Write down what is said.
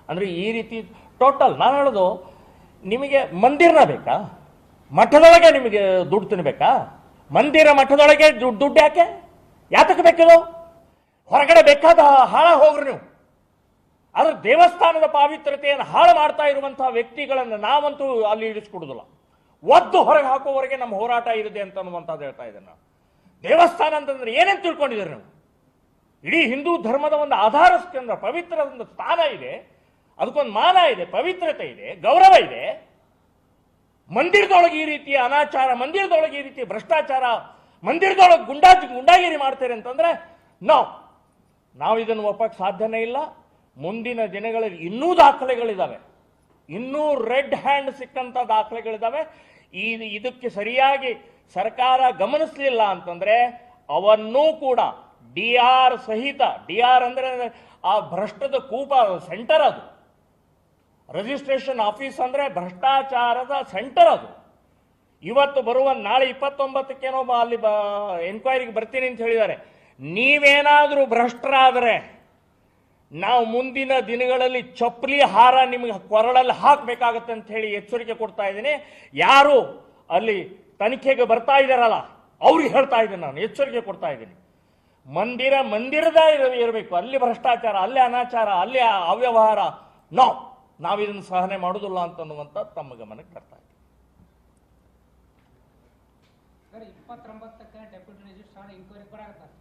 ಅಂದರೆ ಈ ರೀತಿ ಟೋಟಲ್ ನಾನು ಹೇಳೋದು, ನಿಮಗೆ ಮಂದಿರನ ಬೇಕಾ? ಮಠದೊಳಗೆ ನಿಮಗೆ ದುಡ್ಡು ತಿನ್ಬೇಕಾ? ಮಂದಿರ ಮಠದೊಳಗೆ ದುಡ್ಡು ಯಾಕೆ? ಯಾತಕ್ಕೆ ಬೇಕಿದು? ಹೊರಗಡೆ ಬೇಕಾದ ಹಾಳ ಹೋಗ್ರಿ ನೀವು. ಆದ್ರೆ ದೇವಸ್ಥಾನದ ಪಾವಿತ್ರತೆಯನ್ನು ಹಾಳು ಮಾಡ್ತಾ ಇರುವಂತಹ ವ್ಯಕ್ತಿಗಳನ್ನು ನಾವಂತೂ ಅಲ್ಲಿ ಇಳಿಸ್ಕೊಡುದಿಲ್ಲ. ಒದ್ದು ಹೊರಗೆ ಹಾಕುವವರೆಗೆ ನಮ್ಮ ಹೋರಾಟ ಇರಿದೆ ಅಂತ ಅನ್ನುವಂಥದ್ದು ಹೇಳ್ತಾ ಇದ್ದೇನೆ ನಾನು. ದೇವಸ್ಥಾನ ಅಂತಂದ್ರೆ ಏನೇನು ತಿಳ್ಕೊಂಡಿದ್ದೀರಿ ನೀವು? ಇಡೀ ಹಿಂದೂ ಧರ್ಮದ ಒಂದು ಆಧಾರ ಕೇಂದ್ರ, ಪವಿತ್ರ ಒಂದು ಸ್ಥಾನ ಇದೆ, ಅದಕ್ಕೊಂದು ಮಾನ ಇದೆ, ಪವಿತ್ರತೆ ಇದೆ, ಗೌರವ ಇದೆ. ಮಂದಿರದೊಳಗೆ ಈ ರೀತಿಯ ಅನಾಚಾರ, ಮಂದಿರದೊಳಗೆ ಈ ರೀತಿಯ ಭ್ರಷ್ಟಾಚಾರ, ಮಂದಿರದೊಳಗೆ ಗುಂಡಾಗಿರಿ ಮಾಡ್ತಾರೆ ಅಂತಂದ್ರೆ ನಾವು ಇದನ್ನು ಒಪ್ಪಕ್ಕೆ ಸಾಧ್ಯನೇ ಇಲ್ಲ. ಮುಂದಿನ ದಿನಗಳಲ್ಲಿ ಇನ್ನೂ ದಾಖಲೆಗಳಿದ್ದಾವೆ, ಇನ್ನೂ ರೆಡ್ ಹ್ಯಾಂಡ್ ಸಿಕ್ಕಂತ ದಾಖಲೆಗಳಿದ್ದಾವೆ. ಇದಕ್ಕೆ ಸರಿಯಾಗಿ ಸರ್ಕಾರ ಗಮನಿಸಲಿಲ್ಲ ಅಂತಂದ್ರೆ ಅವನ್ನೂ ಕೂಡ DR ಸಹಿತ, DR ಅಂದ್ರೆ ಆ ಭ್ರಷ್ಟದ ಕೂಪ ಸೆಂಟರ್, ಅದು ರಿಜಿಸ್ಟ್ರೇಷನ್ ಆಫೀಸ್ ಅಂದ್ರೆ ಭ್ರಷ್ಟಾಚಾರದ ಸೆಂಟರ್ ಅದು. ಇವತ್ತು ಬರುವ ನಾಳೆ 29ಕ್ಕೇನೋ ಅಲ್ಲಿ ಎನ್ಕ್ವೈರಿಗೆ ಬರ್ತೀನಿ ಅಂತ ಹೇಳಿದ್ದಾರೆ. ನೀವೇನಾದರೂ ಭ್ರಷ್ಟರಾದರೆ ನಾವು ಮುಂದಿನ ದಿನಗಳಲ್ಲಿ ಚಪ್ಪಲಿ ಹಾರ ನಿಮಗೆ ಕೊರಳಲ್ಲಿ ಹಾಕಬೇಕಾಗತ್ತೆ ಅಂತ ಹೇಳಿ ಎಚ್ಚರಿಕೆ ಕೊಡ್ತಾ ಇದ್ದೀನಿ. ಯಾರು ಅಲ್ಲಿ ತನಿಖೆಗೆ ಬರ್ತಾ ಇದ್ದಾರಲ್ಲ ಅವ್ರಿಗೆ ಹೇಳ್ತಾ ಇದ್ದೀನಿ, ನಾನು ಎಚ್ಚರಿಕೆ ಕೊಡ್ತಾ ಇದ್ದೀನಿ. ಮಂದಿರದ ಇರಬೇಕು, ಅಲ್ಲಿ ಭ್ರಷ್ಟಾಚಾರ, ಅಲ್ಲಿ ಅನಾಚಾರ, ಅಲ್ಲಿ ಅವ್ಯವಹಾರ ನಾವಿದನ್ನು ಸಹನೆ ಮಾಡುವುದಿಲ್ಲ ಅಂತನ್ನುವಂಥದ್ದು ತಮ್ಮ ಗಮನಕ್ಕೆ ತರ್ತಾ ಇದ್ದೀನಿ. 29ಕ್ಕೆ ಡೆಪ್ಯೂಟಿ ರಿಜಿಸ್ಟ್ರಾರ್ ಇನ್ಕ್ವೈರಿ ಬರಾಕತ್ತಾರೆ.